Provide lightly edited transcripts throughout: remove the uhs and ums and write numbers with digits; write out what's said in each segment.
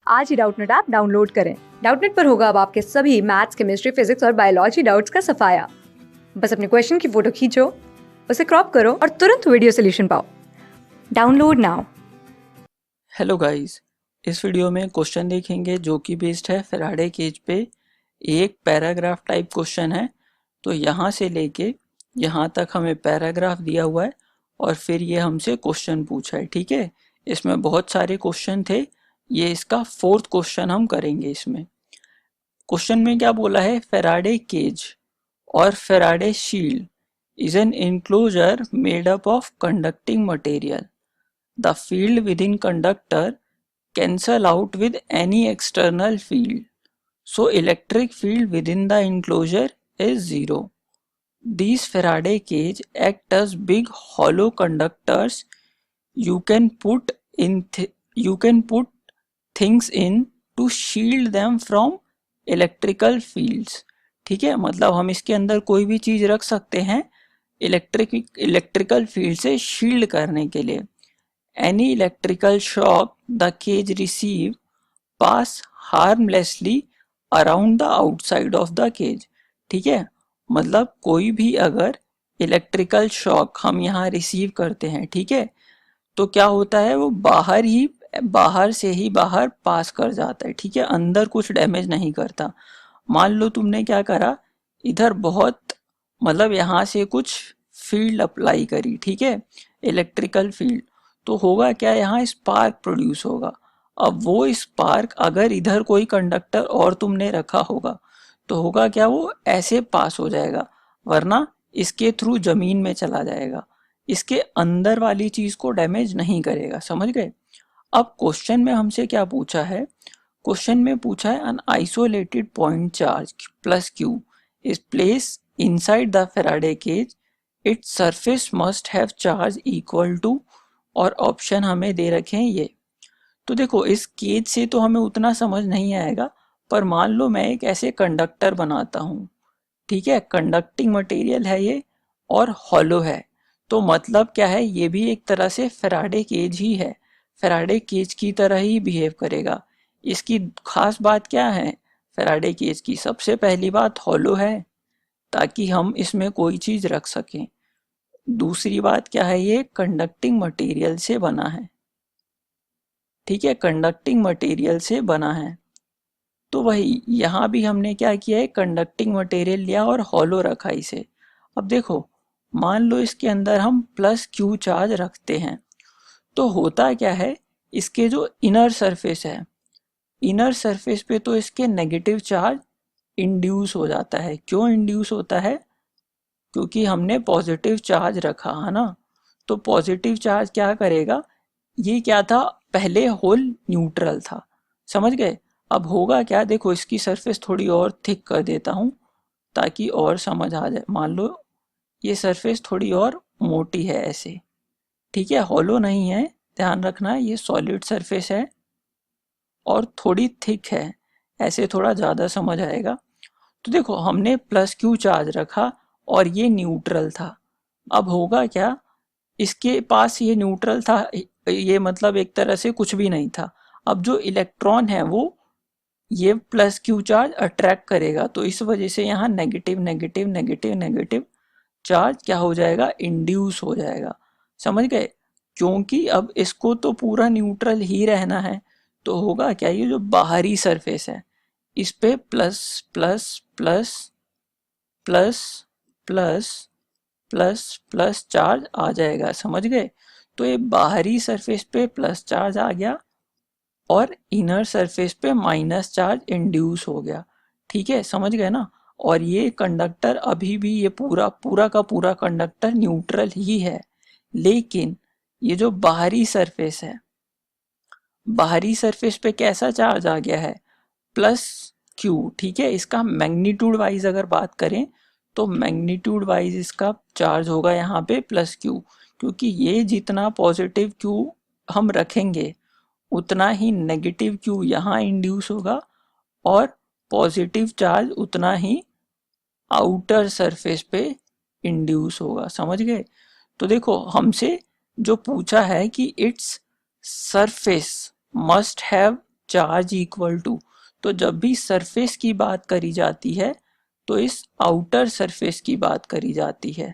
आज ही Doubtnut app download करें। Doubtnut पर होगा अब आपके सभी मैथ्स, केमिस्ट्री, फिजिक्स और बायोलॉजी डाउट्स का सफाया। बस अपने क्वेश्चन की फोटो खींचो, उसे क्रॉप करो और तुरंत वीडियो सोल्यूशन पाओ। Download now. हेलो गाइस, इस वीडियो में क्वेश्चन देखेंगे जो कि बेस्ड है फैराडे केज पे। एक पैराग्राफ टाइप क्वेश्चन है, तो यहाँ से लेके यहाँ तक हमें पैराग्राफ दिया हुआ है और फिर ये हमसे क्वेश्चन पूछा है। ठीक है, इसमें बहुत सारे क्वेश्चन थे, ये इसका फोर्थ क्वेश्चन हम करेंगे। इसमें क्वेश्चन में क्या बोला है, फैराडे केज और Faraday shield is an enclosure made up of conducting material. The field within conductor cancel out with any external field, so electric field within the enclosure is zero. These Faraday cage act as big hollow conductors. You can put things in to shield them from electrical fields. ठीक है, मतलब हम इसके अंदर कोई भी चीज रख सकते हैं इलेक्ट्रिकल फील्ड से शील्ड करने के लिए। Any electrical shock the cage receive pass harmlessly around the outside of the cage. ठीक है, मतलब कोई भी अगर इलेक्ट्रिकल शॉक हम यहाँ रिसीव करते हैं, ठीक है, तो क्या होता है, वो बाहर से ही बाहर पास कर जाता है। ठीक है, अंदर कुछ डैमेज नहीं करता। मान लो तुमने क्या करा, इधर बहुत मतलब यहाँ से कुछ फील्ड अप्लाई करी, ठीक है, इलेक्ट्रिकल फील्ड, तो होगा क्या, यहाँ स्पार्क प्रोड्यूस होगा। अब वो स्पार्क अगर इधर कोई कंडक्टर और तुमने रखा होगा तो होगा क्या, वो ऐसे पास हो जाएगा, वरना इसके थ्रू जमीन में चला जाएगा, इसके अंदर वाली चीज को डैमेज नहीं करेगा। समझ गए। अब क्वेश्चन में हमसे क्या पूछा है, क्वेश्चन में पूछा है an isolated point charge plus q is placed inside the Faraday cage. Its surface must have charge equal to, और ऑप्शन हमें दे रखे हैं ये। तो देखो, इस केज से तो हमें उतना समझ नहीं आएगा, पर मान लो मैं एक ऐसे कंडक्टर बनाता हूँ, ठीक है, कंडक्टिंग मटेरियल है ये और हॉलो है, तो मतलब क्या है, ये भी एक तरह से फैराडे केज ही है, फैराडे केज की तरह ही बिहेव करेगा। इसकी खास बात क्या है, फैराडे केज की सबसे पहली बात हॉलो है ताकि हम इसमें कोई चीज रख सकें। दूसरी बात क्या है, ये कंडक्टिंग मटेरियल से बना है। ठीक है, कंडक्टिंग मटेरियल से बना है, तो वही यहाँ भी हमने क्या किया है, कंडक्टिंग मटेरियल लिया और हॉलो रखा इसे। अब देखो, मान लो इसके अंदर हम प्लस क्यू चार्ज रखते हैं, तो होता क्या है, इसके जो इनर सरफेस है, इनर सरफेस पे तो इसके नेगेटिव चार्ज इंड्यूस हो जाता है। क्यों इंड्यूस होता है, क्योंकि हमने पॉजिटिव चार्ज रखा है ना, तो पॉजिटिव चार्ज क्या करेगा, ये क्या था, पहले होल न्यूट्रल था, समझ गए। अब होगा क्या, देखो इसकी सरफेस थोड़ी और थिक कर देता हूँ ताकि और समझ आ जाए। मान लो ये सरफेस थोड़ी और मोटी है ऐसे, ठीक है, हॉलो नहीं है, ध्यान रखना, ये सॉलिड सरफेस है और थोड़ी थिक है, ऐसे थोड़ा ज़्यादा समझ आएगा। तो देखो, हमने प्लस क्यू चार्ज रखा और ये न्यूट्रल था। अब होगा क्या, इसके पास ये न्यूट्रल था, ये मतलब एक तरह से कुछ भी नहीं था। अब जो इलेक्ट्रॉन है वो ये प्लस क्यू चार्ज अट्रैक्ट करेगा, तो इस वजह से यहाँ negative negative negative negative charge क्या हो जाएगा, इंड्यूस हो जाएगा। समझ गए, क्योंकि अब इसको तो पूरा न्यूट्रल ही रहना है, तो होगा क्या, ये जो बाहरी सरफेस है इस पे plus plus plus plus plus plus plus charge आ जाएगा। समझ गए, तो ये बाहरी सरफेस पे प्लस चार्ज आ गया और इनर सरफेस पे माइनस चार्ज इंड्यूस हो गया। ठीक है, समझ गए ना। और ये कंडक्टर अभी भी, ये पूरा पूरा का पूरा कंडक्टर न्यूट्रल ही है, लेकिन ये जो बाहरी सरफेस है, बाहरी सरफेस पे कैसा चार्ज आ गया है, प्लस क्यू। ठीक है, इसका मैग्नीट्यूड वाइज अगर बात करें तो मैग्नीट्यूड वाइज इसका चार्ज होगा यहाँ पे प्लस क्यू, क्योंकि ये जितना पॉजिटिव क्यू हम रखेंगे उतना ही नेगेटिव क्यू यहाँ इंड्यूस होगा और पॉजिटिव चार्ज उतना ही आउटर सरफेस पे इंड्यूस होगा। समझ गए। तो देखो, हमसे जो पूछा है कि it's surface must have charge equal to, तो जब भी सरफेस की बात करी जाती है तो इस आउटर सरफेस की बात करी जाती है।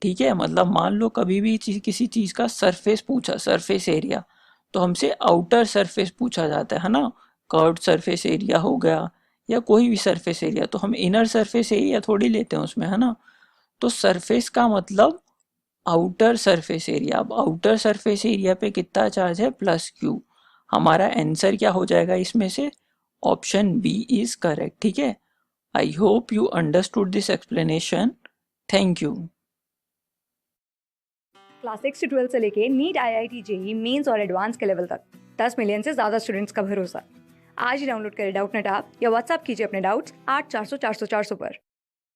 ठीक है, मतलब मान लो कभी भी किसी चीज का सरफेस पूछा, सरफेस एरिया, तो हमसे आउटर सरफेस पूछा जाता है ना, कर्व्ड सरफेस एरिया हो गया या कोई भी सरफेस एरिया, तो हम इनर सरफेस एरिया थोड़ी लेते हैं उसमें, है ना। तो सरफेस का मतलब आउटर सरफेस एरिया। अब आउटर सरफेस एरिया पे कितना चार्ज है, प्लस क्यू। हमारा आंसर क्या हो जाएगा इसमें से, ऑप्शन बी इज करेक्ट। ठीक है, I hope you understood this explanation. Thank you. Class 6 से 12 से लेके नीट, IIT, जेई मेंस और एडवांस के लेवल तक 10 मिलियन से ज़्यादा स्टूडेंट्स का भरोसा। आज ही डाउनलोड करें डाउटनेट ऐप या व्हाट्सएप कीजिए अपने डाउट्स 8400 400 400 पर।